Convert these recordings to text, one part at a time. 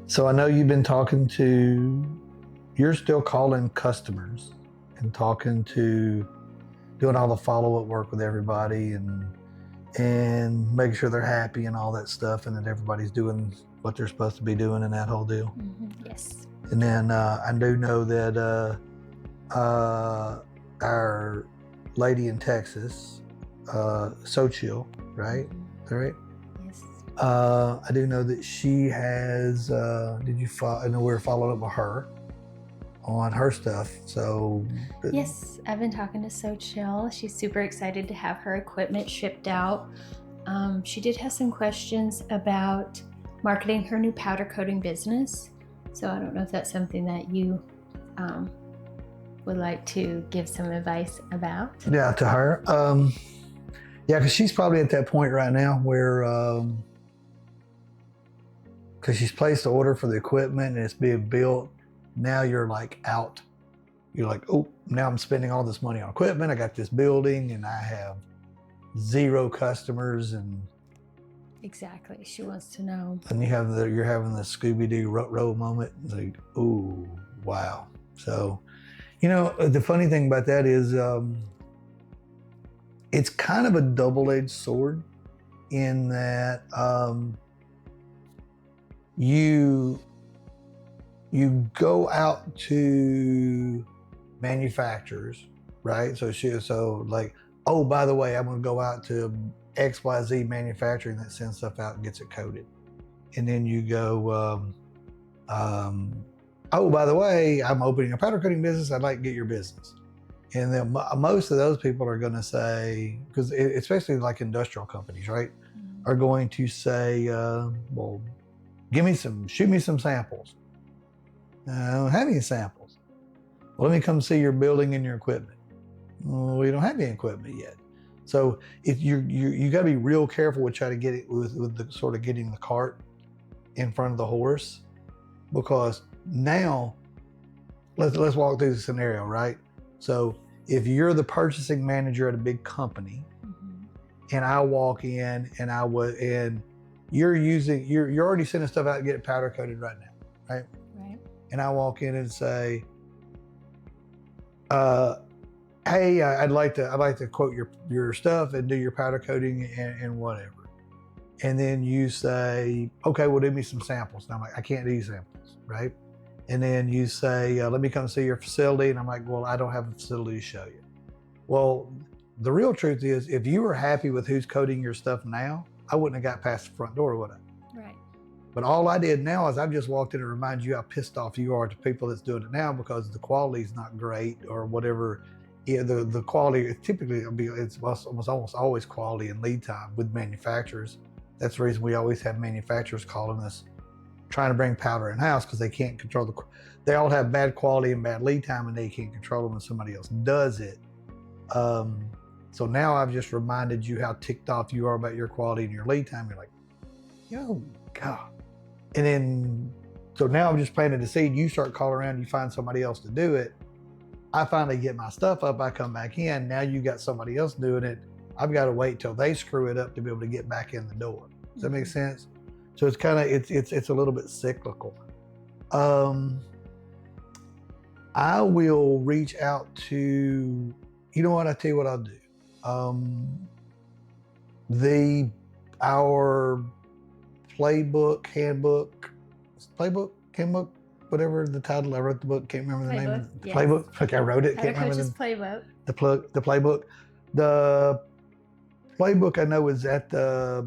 So I know you're still calling customers and talking to, doing all the follow-up work with everybody and making sure they're happy and all that stuff and that everybody's doing what they're supposed to be doing in that whole deal. Yes. And then I do know that our lady in Texas, Sochil, right? Is that right? Yes. I do know that she has, I know we're following up with her on her stuff. So Yes, I've been talking to Sochil. She's super excited to have her equipment shipped out. She did have some questions about marketing her new powder coating business. So I don't know if that's something that you would like to give some advice about. Yeah, to her. Yeah, because she's probably at that point right now where, because she's placed the order for the equipment and it's being built. Now you're like out. You're like, oh, now I'm spending all this money on equipment. I got this building and I have 0 customers, and Exactly. She wants to know. and you're having the Scooby-Doo row moment. It's like, ooh, wow. So, the funny thing about that is, it's kind of a double-edged sword in that you go out to manufacturers, right? So like, oh, by the way, I'm going to go out to XYZ manufacturing that sends stuff out and gets it coated. And then you go, oh, by the way, I'm opening a powder coating business. I'd like to get your business. And then most of those people are going to say, because especially like industrial companies, right, are going to say, well, shoot me some samples. I don't have any samples. Well, let me come see your building and your equipment. Well, we don't have any equipment yet. So if you got to be real careful with trying to get it with the sort of getting the cart in front of the horse, because now let's walk through the scenario, right? So if you're the purchasing manager at a big company, and I walk in and you're already sending stuff out and getting powder coated right now, right? Right. And I walk in and say, hey, I'd like to quote your stuff and do your powder coating and whatever. And then you say, okay, well, do me some samples. And I'm like, I can't do samples, right? And then you say, let me come see your facility. And I'm like, well, I don't have a facility to show you. Well, the real truth is, if you were happy with who's coating your stuff now, I wouldn't have got past the front door, would I? Right. But all I did now is I've just walked in and reminded you how pissed off you are to people that's doing it now because the quality is not great or whatever. Yeah, the quality, typically it's almost always quality and lead time with manufacturers. That's the reason we always have manufacturers calling us, trying to bring powder in-house, because they can't control they all have bad quality and bad lead time, and they can't control them when somebody else does it. So now I've just reminded you how ticked off you are about your quality and your lead time. You're like, yo, God. And then, so now I'm just planting the seed. You start calling around, you find somebody else to do it. I finally get my stuff up, I come back in. Now you got somebody else doing it. I've got to wait till they screw it up to be able to get back in the door. Does that make sense? So it's kind of, it's a little bit cyclical. I will reach out to, you know what, I tell you what I'll do. Our handbook, whatever the title. I wrote the book, can't remember the name of it. The playbook. Okay, I wrote it, can't remember the playbook. The playbook. The playbook I know is at the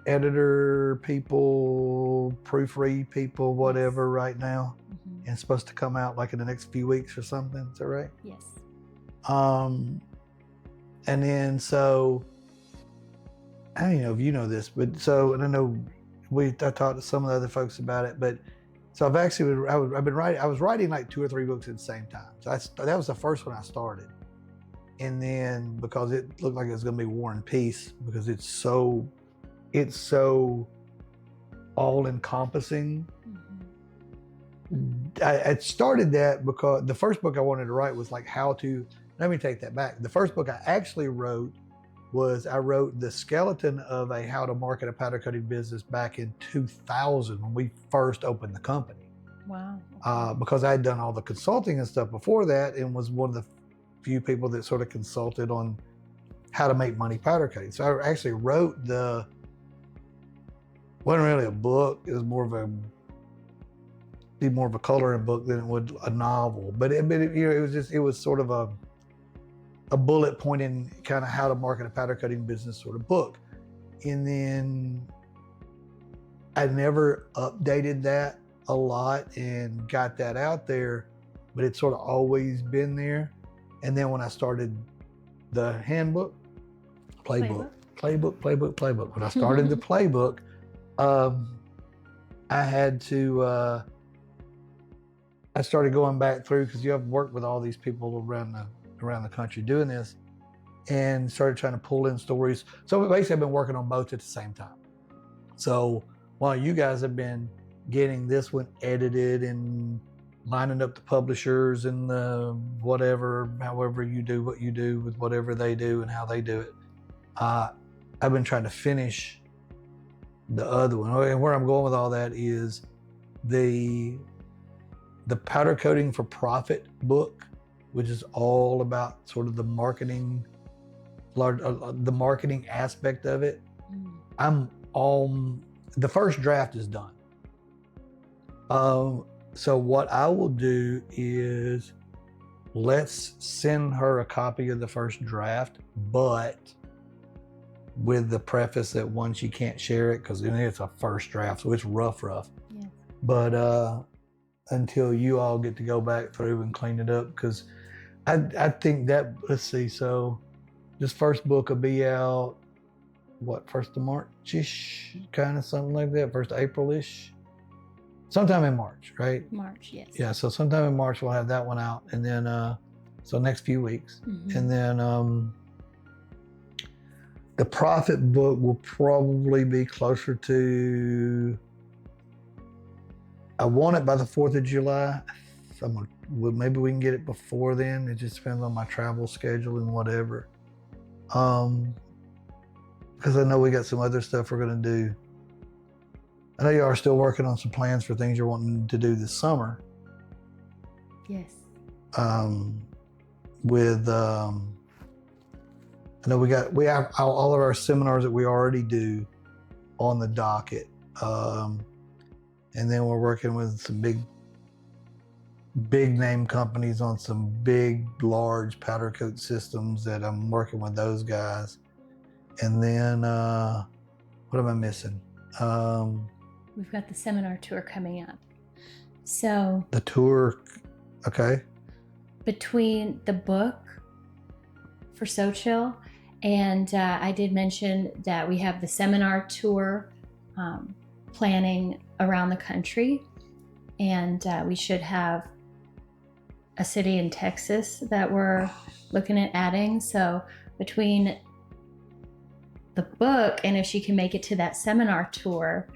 editor people, proofread people, whatever, right now. And it's supposed to come out like in the next few weeks or something. Is that right? Yes. And then so, I don't know if you know this, but so, and I know I talked to some of the other folks about it, but so I was writing like 2 or 3 books at the same time. So that was the first one I started. And then, because it looked like it was going to be War and Peace, because it's so all encompassing. I started that because the first book I wanted to write was like let me take that back. The first book I actually wrote was I wrote the skeleton of a how to market a powder coating business back in 2000 when we first opened the company. Wow. Because I had done all the consulting and stuff before that and was one of the few people that sort of consulted on how to make money powder coating. So I actually wrote wasn't really a book, it was more of a coloring book than it would a novel. But it was sort of a bullet pointing kind of how to market a powder coating business sort of book. And then I never updated that a lot and got that out there, but it's sort of always been there. And then when I started the handbook, playbook. When I started the playbook, I had to, I started going back through, because you have worked with all these people around the country doing this, and started trying to pull in stories. So basically I've been working on both at the same time. So while you guys have been getting this one edited and lining up the publishers and the whatever, however you do what you do with whatever they do and how they do it, I've been trying to finish the other one. And where I'm going with all that is the Powder Coating for Profit book, which is all about sort of the marketing aspect of it. The first draft is done. So what I will do is let's send her a copy of the first draft, but with the preface that one, she can't share it because it's a first draft, so it's rough. Yeah. But until you all get to go back through and clean it up, because I think that, let's see, so this first book will be out, what, 1st of March-ish, kind of something like that, 1st of April-ish, sometime in March, right? March, yes. Yeah, so sometime in March we'll have that one out, and then so next few weeks. And then the profit book will probably be closer to, I want it by the 4th of July. Maybe we can get it before then. It just depends on my travel schedule and whatever. Because I know we got some other stuff we're going to do. I know you are still working on some plans for things you're wanting to do this summer. Yes. I know we have all of our seminars that we already do on the docket. And then we're working with some big name companies on some big, large powder coat systems that I'm working with those guys. And then, what am I missing? We've got the seminar tour coming up. So the tour, okay. Between the book for So Chill, and I did mention that we have the seminar tour planning around the country, and we should have a city in Texas that we're looking at adding. So between the book and if she can make it to that seminar tour,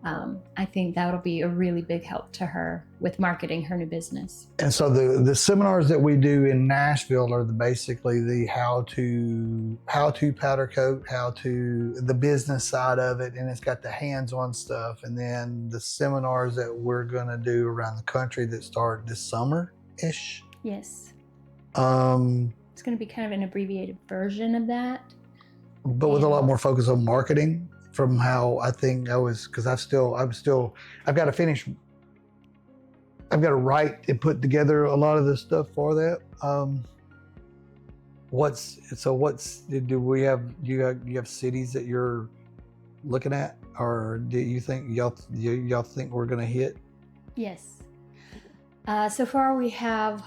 I think that'll be a really big help to her with marketing her new business. And so the seminars that we do in Nashville are basically the how to powder coat, the business side of it, and it's got the hands-on stuff. And then the seminars that we're gonna do around the country that start this summer-ish. Yes. It's gonna be kind of an abbreviated version of that, but with a lot more focus on marketing. From how I think I was, because I've got to finish. I've got to write and put together a lot of the stuff for that. Do we have? You have cities that you're looking at, or do you think y'all think we're gonna hit? Yes. So far we have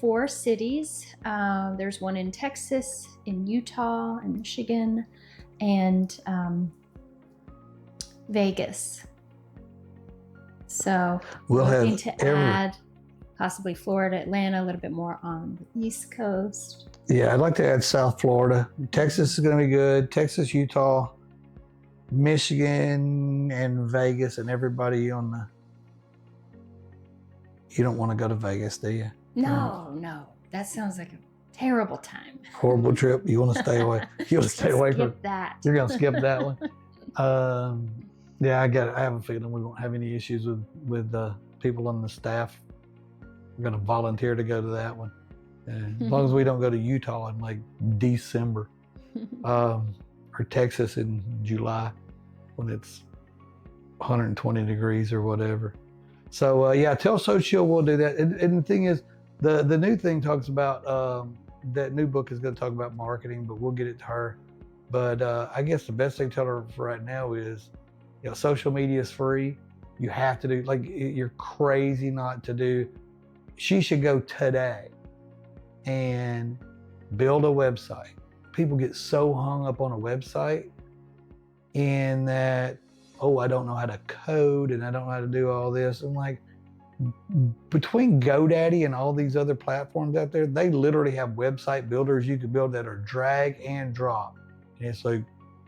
4 cities. There's one in Texas, in Utah, in Michigan, and Vegas. So we're looking to add possibly Florida, Atlanta, a little bit more on the East Coast. Yeah, I'd like to add South Florida. Texas is going to be good. Texas, Utah, Michigan, and Vegas, and everybody on the... You don't want to go to Vegas, do you? No. That sounds like a Terrible time. Horrible trip. You want to stay away. You want to stay away from. Skip that. You're gonna skip that one. Yeah, I have a feeling we won't have any issues with people on the staff. We're gonna volunteer to go to that one, and as long as we don't go to Utah in like December, or Texas in July when it's 120 degrees or whatever. So yeah, tell Social we'll do that. And the thing is, the new thing talks about that new book is going to talk about marketing, but we'll get it to her. But I guess the best thing to tell her for right now is, social media is free. You have to do, like, you're crazy not to do. She should go today and build a website. People get so hung up on a website in that, oh, I don't know how to code and I don't know how to do all this. I'm like, between GoDaddy and all these other platforms out there, they literally have website builders you can build that are drag and drop. And it's like,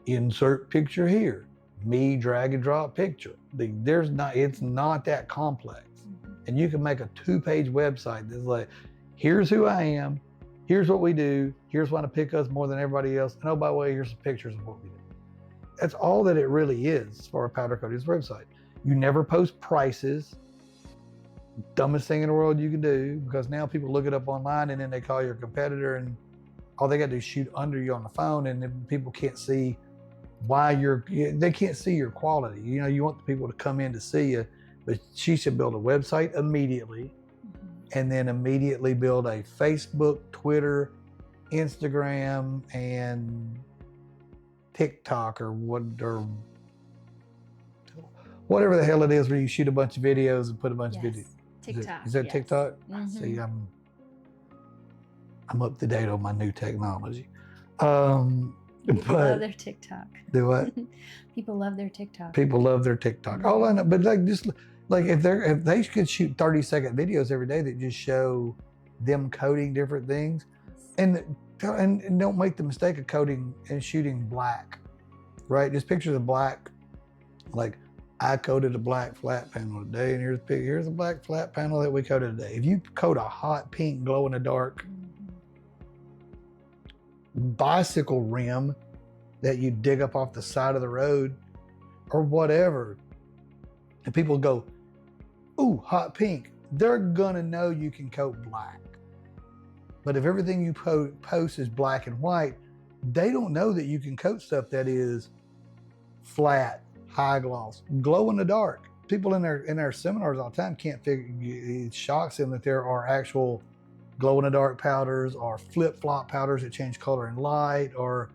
insert picture here, me drag and drop picture. It's not that complex. And you can make a 2-page website that's like, here's who I am, here's what we do, here's why to pick us more than everybody else, and oh, by the way, here's some pictures of what we do. That's all that it really is for a powder coating's website. You never post prices. Dumbest thing in the world you can do, because now people look it up online and then they call your competitor, and all they got to do is shoot under you on the phone, and then people can't see they can't see your quality. You want the people to come in to see you, but she should build a website immediately, and then immediately build a Facebook, Twitter, Instagram, and TikTok or whatever the hell it is where you shoot a bunch of videos and put a bunch of videos. TikTok. Is that yes. TikTok? Mm-hmm. See, I'm up to date on my new technology. People love their TikTok. Do what? People love their TikTok. People love their TikTok. All I know, but if they could shoot 30-second videos every day that just show them coding different things, and don't make the mistake of coding and shooting black, right? Just pictures of black, like, I coated a black flat panel today, and here's a black flat panel that we coated today. If you coat a hot pink glow in the dark bicycle rim that you dig up off the side of the road or whatever, and people go, ooh, hot pink, they're gonna know you can coat black. But if everything you post is black and white, they don't know that you can coat stuff that is flat, high gloss, glow in the dark. People in their seminars all the time can't figure. It shocks them that there are actual glow in the dark powders or flip flop powders that change color and light, or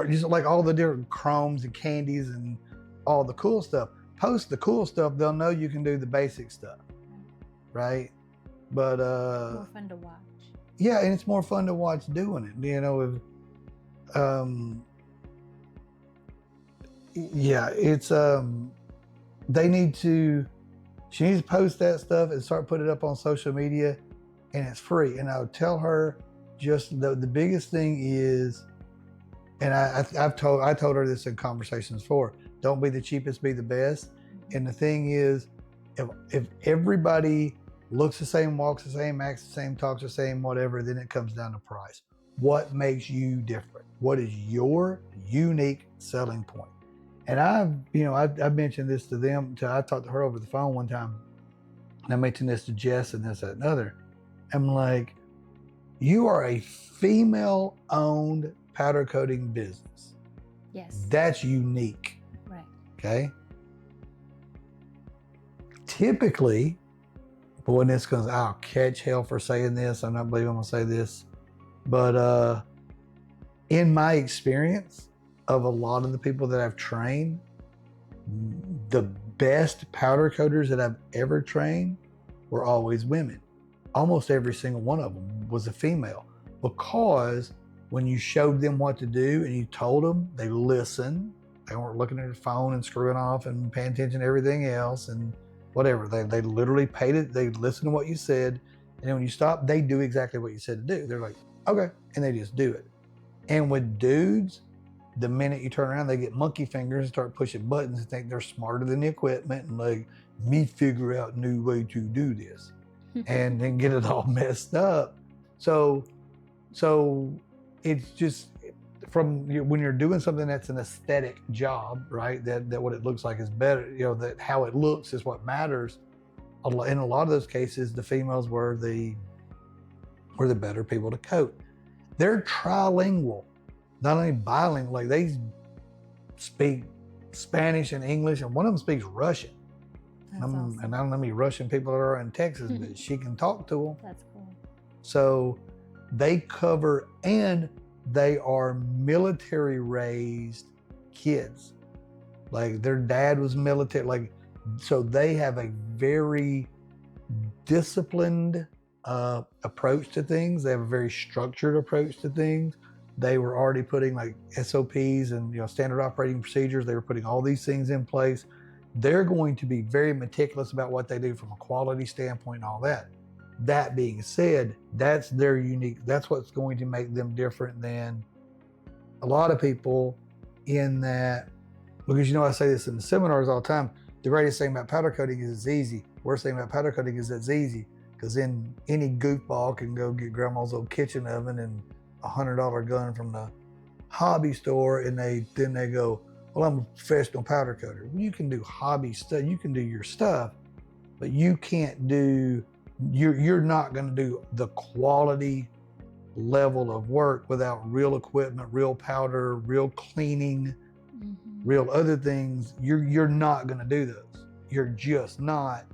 just like all the different chromes and candies and all the cool stuff. Post the cool stuff, they'll know you can do the basic stuff, right? But more fun to watch. Yeah, and it's more fun to watch doing it. Yeah, it's she needs to post that stuff and start putting it up on social media, and it's free. And I would tell her just the biggest thing is, and I told her this in conversations before, don't be the cheapest, be the best. And the thing is, if everybody looks the same, walks the same, acts the same, talks the same, whatever, then it comes down to price. What makes you different? What is your unique selling point? And I've mentioned this to them. I talked to her over the phone one time, and I mentioned this to Jess and this, that, and other. I'm like, you are a female-owned powder coating business. Yes. That's unique. Right. Okay. Typically, boy, and this goes, I'll catch hell for saying this. I'm not believing I'm gonna say this, but in my experience of a lot of the people that I've trained, the best powder coaters that I've ever trained were always women. Almost every single one of them was a female, because when you showed them what to do and you told them, they listened. They weren't looking at their phone and screwing off and paying attention to everything else and whatever. They literally paid it. They listened to what you said. And then when you stop, they do exactly what you said to do. They're like, okay. And they just do it. And with dudes, the minute you turn around, they get monkey fingers and start pushing buttons and think they're smarter than the equipment and like, me figure out a new way to do this. and then get it all messed up. So it's just when you're doing something that's an aesthetic job, right? That what it looks like is better. That how it looks is what matters. In a lot of those cases, the females were the better people to coat. They're trilingual, not only bilingual. Like they speak Spanish and English, and one of them speaks Russian. Awesome. And I don't know how many Russian people there are in Texas, but she can talk to them. That's cool. So they cover, and they are military raised kids. Like their dad was military, so they have a very disciplined approach to things. They have a very structured approach to things. They were already putting like SOPs and standard operating procedures. They were putting all these things in place. They're going to be very meticulous about what they do from a quality standpoint and all that. That being said, that's their unique, that's what's going to make them different than a lot of people, in that, because I say this in the seminars all the time, the greatest thing about powder coating is it's easy. Worst thing about powder coating is it's easy, because then any goofball can go get grandma's old kitchen oven and a $100 gun from the hobby store, and then they go, well, I'm a professional powder coater. Well, you can do hobby stuff, you can do your stuff, but you can't do, you're not going to do the quality level of work without real equipment, real powder, real cleaning, real other things. You're not going to do those. You're just not.